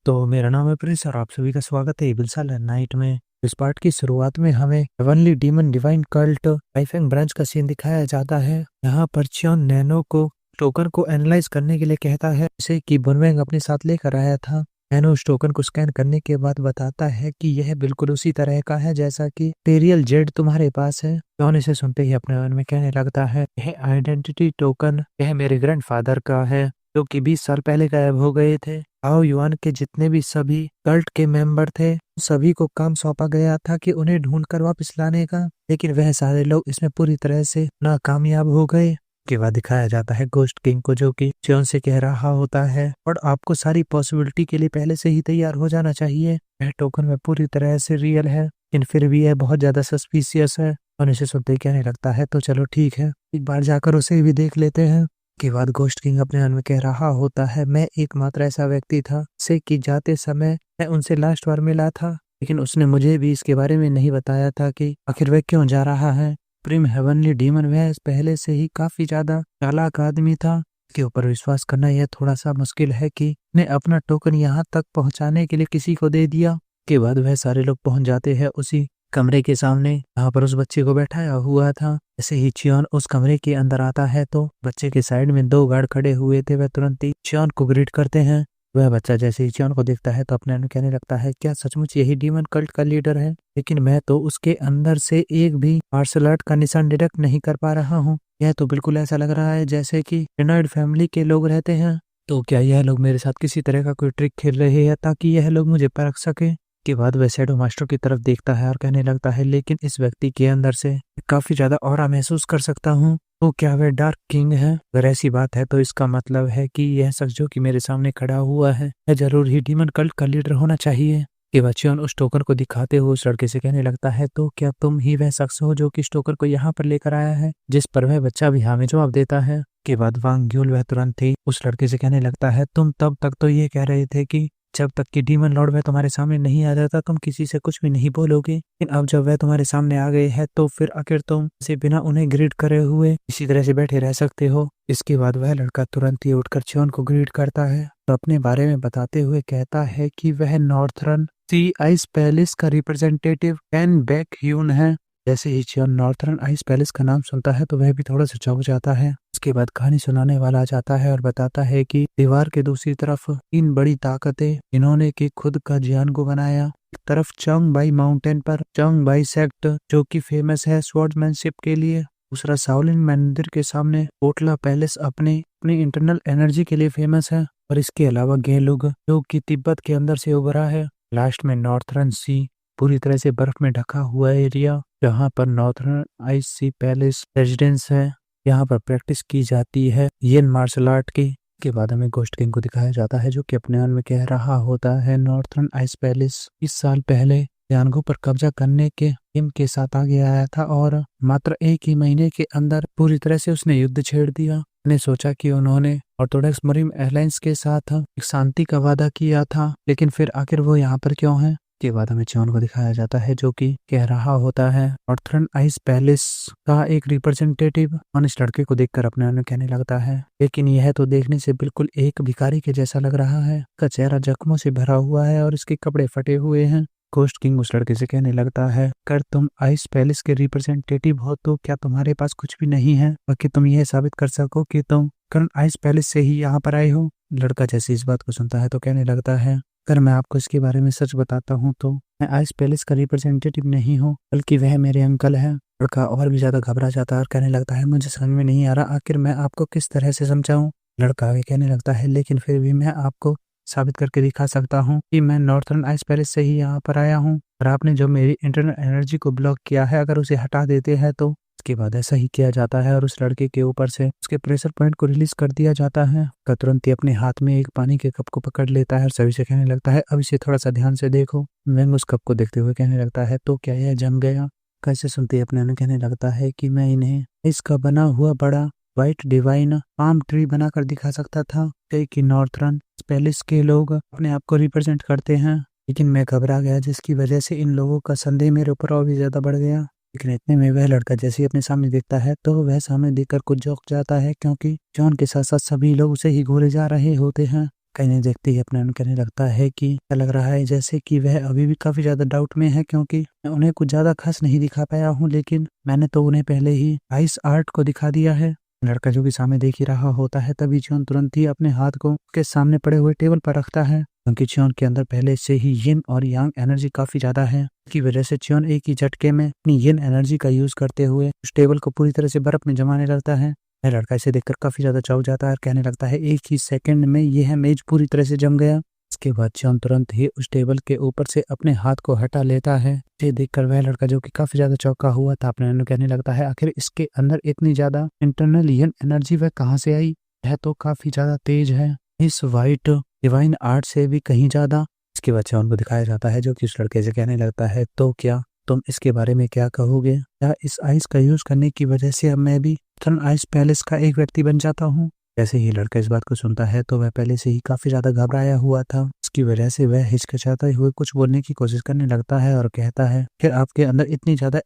तो मेरा नाम है प्रिंस और आप सभी का स्वागत है इविल साइलेंट नाइट में। इस पार्ट की शुरुआत में हमें heavenly demon divine cult Weifeng branch का सीन दिखाया जाता है। यहाँ पर चियोन नैनो को टोकन को एनालाइज करने के लिए कहता है, जैसे कि बुनवेंग अपने साथ लेकर आया था। नैनो उस टोकन को स्कैन करने के बाद बताता है कि यह बिल्कुल उसी तरह का है जैसा कि टेरियल जेड तुम्हारे पास है। चियोन इसे सुनते ही अपने मन में कहने लगता है, यह आइडेंटिटी टोकन यह मेरे ग्रैंडफादर का है जो कि 20 साल पहले गायब हो गए थे। आओ युआन के जितने भी सभी कल्ट के मेंबर थे सभी को काम सौंपा गया था कि उन्हें ढूंढकर वापस लाने का, लेकिन वह सारे लोग इसमें पूरी तरह से नाकामयाब हो गए। के बाद दिखाया जाता है गोस्ट किंग को, जो कि चियोन से कह रहा होता है और आपको सारी पॉसिबिलिटी के लिए पहले से ही तैयार हो जाना चाहिए। यह टोकन में पूरी तरह से रियल है लेकिन फिर भी यह बहुत ज्यादा सस्पिशियस है। और इसे सुनते ही कहने लगता है, तो चलो ठीक है, एक बार जाकर उसे भी देख लेते हैं। के बाद गोस्ट किंग अपने मन में कह रहा होता है, मैं एकमात्र ऐसा व्यक्ति था से कि जाते समय मैं उनसे लास्ट बार मिला था, लेकिन उसने मुझे भी इसके बारे में नहीं बताया था कि आखिर वह क्यों जा रहा है। प्रिम हेवनली डीमन वह पहले से ही काफी ज्यादा चालाक आदमी था। के ऊपर विश्वास करना यह थोड़ा सा मुश्किल है कि ने अपना टोकन यहाँ तक पहुँचाने के लिए किसी को दे दिया। के बाद वह सारे लोग पहुंच जाते हैं उसी कमरे के सामने जहाँ पर उस बच्चे को बैठाया हुआ था। जैसे ही चियोन उस कमरे के अंदर आता है तो बच्चे के साइड में 2 गार्ड खड़े हुए थे, वह तुरंत ही चियोन को ग्रीट करते हैं। वह बच्चा जैसे ही चियोन को देखता है तो अपने कहने लगता है, क्या सचमुच यही डीमन कल्ट का लीडर है? लेकिन मैं तो उसके अंदर से एक भी मार्शल आर्ट का निशान डिटेक्ट नहीं कर पा रहा हूँ। यह तो बिल्कुल ऐसा लग रहा है जैसे कि रेनॉल्ड फैमिली के लोग रहते हैं। तो क्या यह लोग मेरे साथ किसी तरह का कोई ट्रिक खेल रहे हैं ताकि यह लोग मुझे परख सके? के बाद वह शैडो मास्टर की तरफ देखता है और कहने लगता है, लेकिन इस व्यक्ति के अंदर से काफी ज्यादा ऑरा महसूस कर सकता हूँ। तो क्या वह डार्क किंग है? अगर ऐसी बात है तो इसका मतलब है कि यह शख्स जो कि मेरे सामने खड़ा हुआ है यह जरूर ही डीमन कल्ट का लीडर होना चाहिए। के बाद चियोन उस टोकन को दिखाते हुए उस लड़के से कहने लगता है, तो क्या तुम ही वह शख्स हो जो कि इस टोकन को यहाँ पर लेकर आया है? जिस पर वह बच्चा भी हमें जवाब देता है। के बाद वांग ग्यूल वह तुरंत ही उस लड़के से कहने लगता है, तुम तब तक तो ये कह रहे थे कि जब तक कि डीमन लॉर्ड वह तुम्हारे सामने नहीं आ जाता तुम किसी से कुछ भी नहीं बोलोगे, लेकिन अब जब वह तुम्हारे सामने आ गए हैं तो फिर आखिर तुम से बिना उन्हें ग्रीट करे हुए इसी तरह से बैठे रह सकते हो? इसके बाद वह लड़का तुरंत ही उठकर चियोन को ग्रीट करता है तो अपने बारे में बताते हुए कहता है कि वह नॉर्थरन सी आइस पैलेस का रिप्रेजेंटेटिव कैन बैक ह्यून है। जैसे ही चियोन नॉर्थरन आइस पैलेस का नाम सुनता है तो वह भी थोड़ा सा चौंक जाता है। उसके बाद कहानी सुनाने वाला आ जाता है और बताता है कि दीवार के दूसरी तरफ 3 बड़ी ताकतें इन्होंने की खुद का जियानगो बनाया। एक तरफ चोंग बाई माउंटेन पर चोंग बाई सेक्ट जो कि फेमस है स्वॉर्ड्समैनशिप के लिए, दूसरा शाओलिन मंदिर के सामने कोटला पैलेस अपने इंटरनल एनर्जी के लिए फेमस है, और इसके अलावा गेलुग जो कि तिब्बत के अंदर से उभरा है। लास्ट में नॉर्थरन सी पूरी तरह से बर्फ में ढका हुआ एरिया जहाँ पर नॉर्थरन आइस सी पैलेस रेजिडेंस है। यहाँ पर प्रैक्टिस की जाती है येन मार्शल आर्ट की। के बाद हमें गोस्ट किंग को दिखाया जाता है जो कि अपने मन में कह रहा होता है, नॉर्थरन आइस पैलेस 20 साल पहले यांगो पर कब्जा करने के एम के साथ आगे आया था और मात्र 1 ही महीने के अंदर पूरी तरह से उसने युद्ध छेड़ दिया। ने सोचा कि उन्होंने ऑर्थोडॉक्स मरीन एयरलाइंस के साथ एक शांति का वादा किया था, लेकिन फिर आखिर वो यहाँ पर क्यों है? के बाद हमें चियोन को दिखाया जाता है जो कि कह रहा होता है, नॉर्थरन आइस पैलेस का एक रिप्रेजेंटेटिव और इस लड़के को देखकर अपने मन में कहने लगता है, लेकिन यह तो देखने से बिल्कुल एक भिखारी के जैसा लग रहा है। इसका चेहरा जख्मों से भरा हुआ है और इसके कपड़े फटे हुए हैं। गोस्ट किंग उस लड़के से कहने लगता है, अगर तुम आइस पैलेस के रिप्रेजेंटेटिव हो तो क्या तुम्हारे पास कुछ भी नहीं है बाकी तुम यह साबित कर सको कि तुम करंट आइस पैलेस से ही यहाँ पर आए हो? लड़का जैसे इस बात को सुनता है तो कहने लगता है, अगर मैं आपको इसके बारे में सच बताता हूँ तो मैं आइस पैलेस का रिप्रेजेंटेटिव नहीं हूँ बल्कि वह मेरे अंकल है। लड़का और भी ज्यादा घबरा जाता है और कहने लगता है, मुझे समझ में नहीं आ रहा, आखिर मैं आपको किस तरह से समझाऊं? लड़का आगे कहने लगता है, लेकिन फिर भी मैं आपको साबित करके दिखा सकता हूँ कि मैं नॉर्थर्न आइस पैलेस से ही यहाँ पर आया हूँ और आपने जो मेरी इंटरनल एनर्जी को ब्लॉक किया है अगर उसे हटा देते हैं तो। इसके बाद ऐसा ही किया जाता है और उस लड़के के ऊपर से उसके प्रेशर पॉइंट को रिलीज कर दिया जाता है। का तुरंत ही अपने हाथ में एक पानी के कप को पकड़ लेता है और सभी से कहने लगता है, अब इसे थोड़ा सा ध्यान से देखो। वेंग उस कप को देखते हुए कहने लगता है, तो क्या यह जम गया? कैसे सुनते ही अपने उन्हें कहने लगता है कि मैं इन्हें इसका बना हुआ बड़ा व्हाइट डिवाइन पाम ट्री बनाकर दिखा सकता था कि नॉर्थरन पैलेस के लोग अपने आप को रिप्रेजेंट करते हैं, लेकिन मैं घबरा गया जिसकी वजह से इन लोगों का संदेह मेरे ऊपर और भी ज्यादा बढ़ गया। लेकिन इतने में वह लड़का जैसे ही अपने सामने देखता है तो वह सामने देखकर कुछ चौंक जाता है क्योंकि जॉन के साथ साथ सभी लोग उसे ही घूरे जा रहे होते हैं। कहने देखते ही अपने कहने लगता है कि ऐसा लग रहा है जैसे कि वह अभी भी काफी ज्यादा डाउट में है, क्योंकि मैं उन्हें कुछ ज्यादा खास नहीं दिखा पाया हूँ, लेकिन मैंने तो उन्हें पहले ही आइस आर्ट को दिखा दिया है। लड़का जो कि सामने देख ही रहा होता है, तभी च्योन तुरंत ही अपने हाथ को उसके सामने पड़े हुए टेबल पर रखता है, क्योंकि च्योन के अंदर पहले से ही यिन और यांग एनर्जी काफी ज्यादा है। की वजह से च्योन एक ही झटके में अपनी यिन एनर्जी का यूज करते हुए उस टेबल को पूरी तरह से बर्फ में जमाने लगता है। लड़का इसे देखकर काफी ज्यादा चौंक जाता है और कहने लगता है एक ही सेकंड में यह मेज पूरी तरह से जम गया। इसके बाद च्योन तुरंत ही उस टेबल के ऊपर से अपने हाथ को हटा लेता है। ये देखकर वह लड़का जो कि काफी ज्यादा चौंका हुआ था अपने कहने लगता है आखिर इसके अंदर इतनी ज्यादा इंटरनल यन एनर्जी वह कहाँ से आई, यह तो काफी ज्यादा तेज है, इस वाइट डिवाइन आर्ट से भी कहीं ज्यादा। इसके बाद च्योन को दिखाया जाता है जो कि उस लड़के से कहने लगता है तो क्या तुम इसके बारे में क्या कहोगे, क्या इस आइस का यूज करने की वजह से अब मैं भी ईथरन आइस पैलेस का एक व्यक्ति बन जाता हूँ। जैसे ही लड़का इस बात को सुनता है तो वह पहले से ही काफी ज्यादा घबराया हुआ था, इसकी वजह से वह हिचकिचाते हुए कुछ बोलने की कोशिश करने लगता है और कहता है फिर आपके अंदर इतनी ज्यादा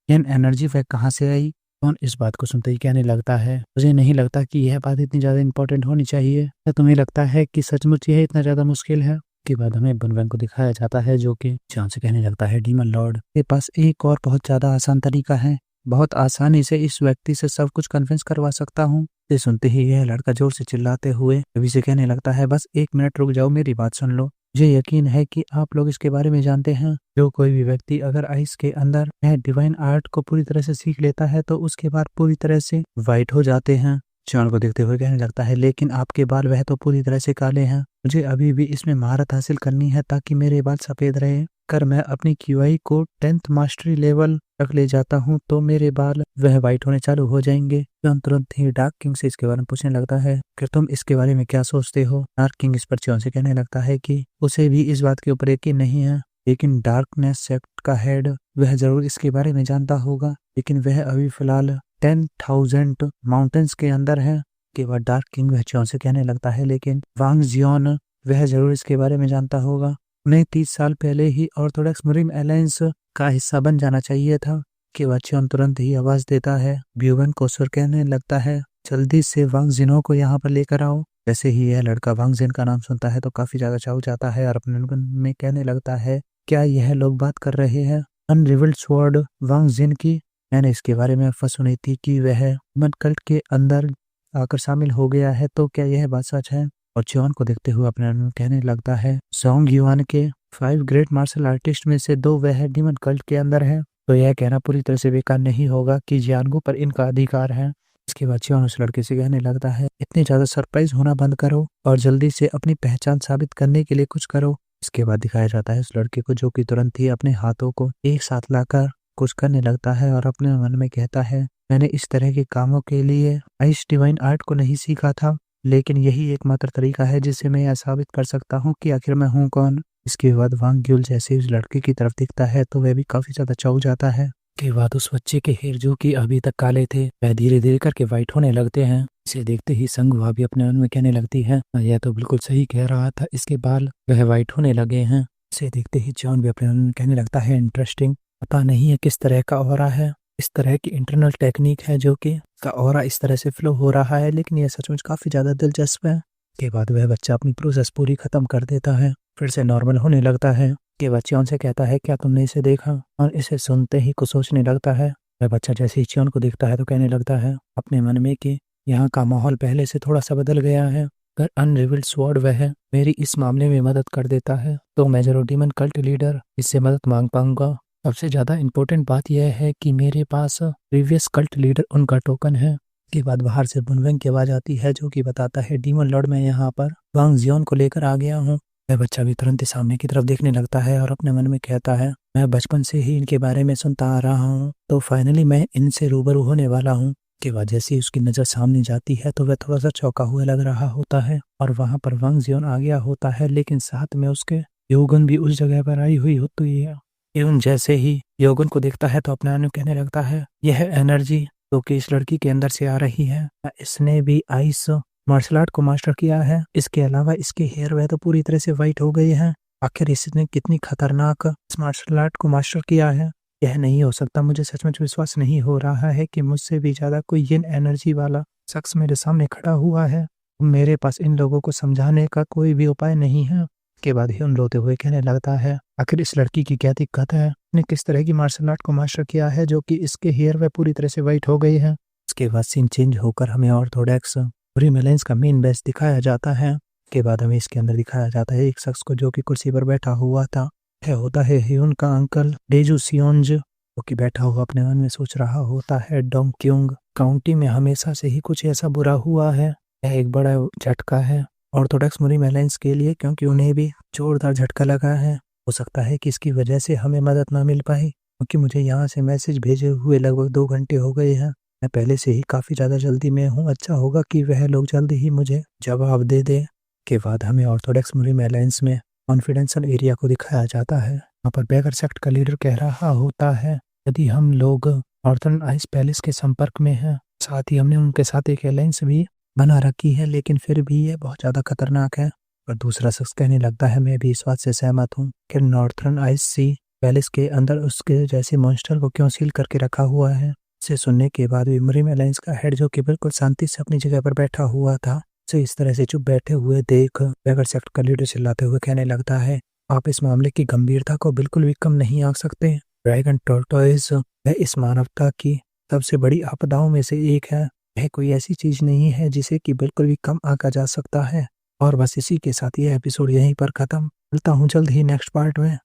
एनर्जी वह कहाँ से आई। कौन इस बात को सुनते ही कहने लगता है मुझे नहीं लगता कि यह बात इतनी ज्यादा इंपॉर्टेंट होनी चाहिए, क्या तुम्हें लगता है कि सचमुच यह इतना ज्यादा मुश्किल है। के बाद हमें बुनवेंग को दिखाया जाता है जो कि च्योन से कहने लगता है डीमन लॉर्ड के पास एक और बहुत ज्यादा आसान तरीका है, बहुत आसानी से इस व्यक्ति से सब कुछ कन्विंस करवा सकता हूँ। ये सुनते ही यह लड़का जोर से चिल्लाते हुए अभी से कहने लगता है बस 1 मिनट रुक जाओ, मेरी बात सुन लो। मुझे यकीन है कि आप लोग इसके बारे में जानते हैं, जो कोई भी व्यक्ति अगर आइस के अंदर डिवाइन आर्ट को पूरी तरह से सीख लेता है तो उसके बाद पूरी तरह से वाइट हो जाते हैं। च्योन को देखते हुए कहने लगता है लेकिन आपके बाल वह तो पूरी तरह से काले हैं, मुझे अभी भी इसमें महारत हासिल करनी है ताकि मेरे बाल सफेद रहे। कर मैं अपनी क्यूआई को 10th मास्टरी लेवल तक ले जाता हूँ तो मेरे बाल वह वाइट होने चालू हो जाएंगे। च्योन तुरंत ही डार्क किंग से इसके बारे में पूछने लगता है कि तुम इसके बारे में क्या सोचते हो। डार्क किंग इस पर च्योन से कहने लगता है कि उसे भी इस बात के ऊपर यकीन नहीं है, लेकिन डार्कनेस सेक्ट का हेड वह जरूर इसके बारे में जानता होगा, लेकिन वह अभी फिलहाल 10,000 माउंटेन्स के अंदर है। के बाद डार्क किंग वह च्योन से कहने लगता है लेकिन वांग जियोन वह जरूर इसके बारे में जानता होगा, उन्हें 30 साल पहले ही ऑर्थोडॉक्स मरीन अलायंस का हिस्सा बन जाना चाहिए था। के बाद च्योन तुरंत ही आवाज देता है ब्यूवन को सुर कहने लगता है जल्दी से वांग जिनो को यहाँ पर लेकर आओ। जैसे ही यह लड़का वांग जिन का नाम सुनता है तो काफी ज्यादा चौंक जाता है और अपने में कहने लगता है क्या यह लोग बात कर रहे हैं अनरिवल्ड स्वॉर्ड वांग जिन की। मैंने इसके बारे में अफवाह सुनी थी कि वह मन कल्ट के अंदर आकर शामिल हो गया है, तो क्या यह बात सच है। और च्योन को देखते हुए अपने कहने लगता है सोंग युआन के 5 ग्रेट मार्शल आर्टिस्ट में से 2 वह डीमन कल्ट के अंदर है, तो यह कहना पूरी तरह से बेकार नहीं होगा कि जियानगो पर इनका अधिकार है। इसके बाद च्योन उस लड़के से कहने लगता है इतनी ज्यादा सरप्राइज होना बंद करो और जल्दी से अपनी पहचान साबित करने के लिए कुछ करो। इसके बाद दिखाया जाता है उस लड़के को जो कि तुरंत ही अपने हाथों को एक साथ लाकर कुछ करने लगता है और अपने मन में कहता है मैंने इस तरह के कामों के लिए आइस डिवाइन आर्ट को नहीं सीखा था, लेकिन यही एकमात्र तरीका है जिससे मैं यह साबित कर सकता हूँ कि आखिर मैं हूँ कौन। इसके बाद वांग ग्यूल जैसे उस लड़के की तरफ दिखता है तो वह भी काफी ज्यादा चौंक जाता है। के बाद उस बच्चे के हेयर जो कि अभी तक काले थे वह धीरे धीरे करके व्हाइट होने लगते हैं। इसे देखते ही संगवा भी अपने मन में कहने लगती है यह तो बिल्कुल सही कह रहा था, इसके बाल वह व्हाइट होने लगे हैं। इसे देखते ही च्योन भी अपने मन में कहने लगता है इंटरेस्टिंग, पता नहीं है किस तरह का ऑरा है, इस तरह की इंटरनल टेक्निक है जो कि का ऑरा इस तरह से फ्लो हो रहा है, लेकिन यह सचमुच काफी ज्यादा दिलचस्प है। के बाद वह बच्चा अपनी प्रोसेस पूरी खत्म कर देता है, फिर से नॉर्मल होने लगता है। के बाद च्योन से कहता है क्या तुमने इसे देखा, और इसे सुनते ही कुछ सोचने लगता है। वह बच्चा जैसे ही च्योन को देखता है तो कहने लगता है अपने मन में कि यहाँ का माहौल पहले से थोड़ा सा बदल गया है, अगर अनरिवील्ड स्वॉर्ड वह मेरी इस मामले में मदद कर देता है तो मैं जरूर डीमन कल्ट लीडर इससे मदद मांग पाऊंगा। सबसे ज्यादा इम्पोर्टेंट बात यह है कि मेरे पास प्रीवियस कल्ट लीडर उनका टोकन है। के बाद बाहर से बुनवेंग की आवाज आती है जो कि बताता है डीमन लॉर्ड मैं यहाँ पर वांग जियोन को लेकर आ गया हूँ। वह बच्चा भी तुरंत सामने की तरफ देखने लगता है और अपने मन में कहता है मैं बचपन से ही इनके बारे में सुनता आ रहा हूँ, तो फाइनली मैं इनसे रूबरू होने वाला हूँ। के बाद जैसे ही उसकी नजर सामने जाती है तो वह थोड़ा सा चौंका हुआ लग रहा होता है और वहां पर वांग जियोन आ गया होता है, लेकिन साथ में उसके योगन भी उस जगह पर आई हुई होती है। एवं जैसे ही योगन को देखता है तो अपने आप कहने लगता है यह एनर्जी तो कि इस लड़की के अंदर से आ रही है, इसने भी आइस मार्शल आर्ट को मास्टर किया है, इसके अलावा इसके हेयर वह तो पूरी तरह से वाइट हो गए हैं। आखिर इसने कितनी खतरनाक इस मार्शल आर्ट को मास्टर किया है, यह नहीं हो सकता। मुझे सचमुच विश्वास नहीं हो रहा है कि मुझसे भी ज्यादा कोई यिन एनर्जी वाला शख्स मेरे सामने खड़ा हुआ है। मेरे पास इन लोगों को समझाने का कोई भी उपाय नहीं है। के बाद ही उन रोते हुए कहने लगता है, आखिर इस लड़की की क्या दिक्कत है, ने किस तरह की मार्शल आर्ट को मास्टर किया है जो कि इसके हेयर वे पूरी तरह से वाइट हो गई है। उसके बाद सीन चेंज होकर हमें ऑर्थोडॉक्स रिमेलेंस का मेन बेस दिखाया जाता है। के बाद हमें इसके अंदर दिखाया जाता है एक शख्स को जो कि कुर्सी पर बैठा हुआ था। यह होता है ह्यून का अंकल डेजू सियोंज, जो कि बैठा हुआ अपने मन में सोच रहा होता है, डोंग क्योंग काउंटी में हमेशा से ही कुछ ऐसा बुरा हुआ है। यह एक बड़ा झटका है ऑर्थोडॉक्स रिमेलेंस के लिए, क्योंकि उन्हें भी जोरदार झटका लगा है। हो सकता है कि इसकी वजह से हमें मदद ना मिल पाए, क्योंकि मुझे यहाँ से मैसेज भेजे हुए लगभग 2 घंटे हो गए हैं। मैं पहले से ही काफ़ी ज़्यादा जल्दी में हूँ। अच्छा होगा कि वह लोग जल्दी ही मुझे जवाब दे दे। के बाद हमें ऑर्थोडॉक्स रिमेलेंस में कॉन्फिडेंशियल एरिया को दिखाया जाता है। वहाँ पर बैगर सेक्ट का लीडर कह रहा होता है, यदि हम लोग नॉर्थर्न आइस पैलेस के संपर्क में हैं, साथ ही हमने उनके साथ एक अलायंस भी बना रखी है, लेकिन फिर भी ये बहुत ज़्यादा खतरनाक है। और दूसरा शख्स कहने लगता है, मैं भी इस बात से सहमत हूँ कि नॉर्थर्न आइस सी पैलेस के अंदर उसके जैसे मॉन्स्टर को क्यों सील करके रखा हुआ है। इसे सुनने के बाद भी मरीम अलायंस का हेड, जो कि बिल्कुल शांति से अपनी जगह पर बैठा हुआ था, उसे इस तरह से चुप बैठे हुए देख बैगर सेक्ट का लीडर चिल्लाते हुए कहने लगता है, आप इस मामले की गंभीरता को बिल्कुल भी कम नहीं आंक सकते। ड्रैगन टॉर्टोइज वह इस मानवता की सबसे बड़ी आपदाओं में से एक है। यह कोई ऐसी चीज नहीं है जिसे कि बिल्कुल भी कम आंका जा सकता है। और बस इसी के साथ यह एपिसोड यहीं पर खत्म। मिलता हूँ जल्द ही नेक्स्ट पार्ट में।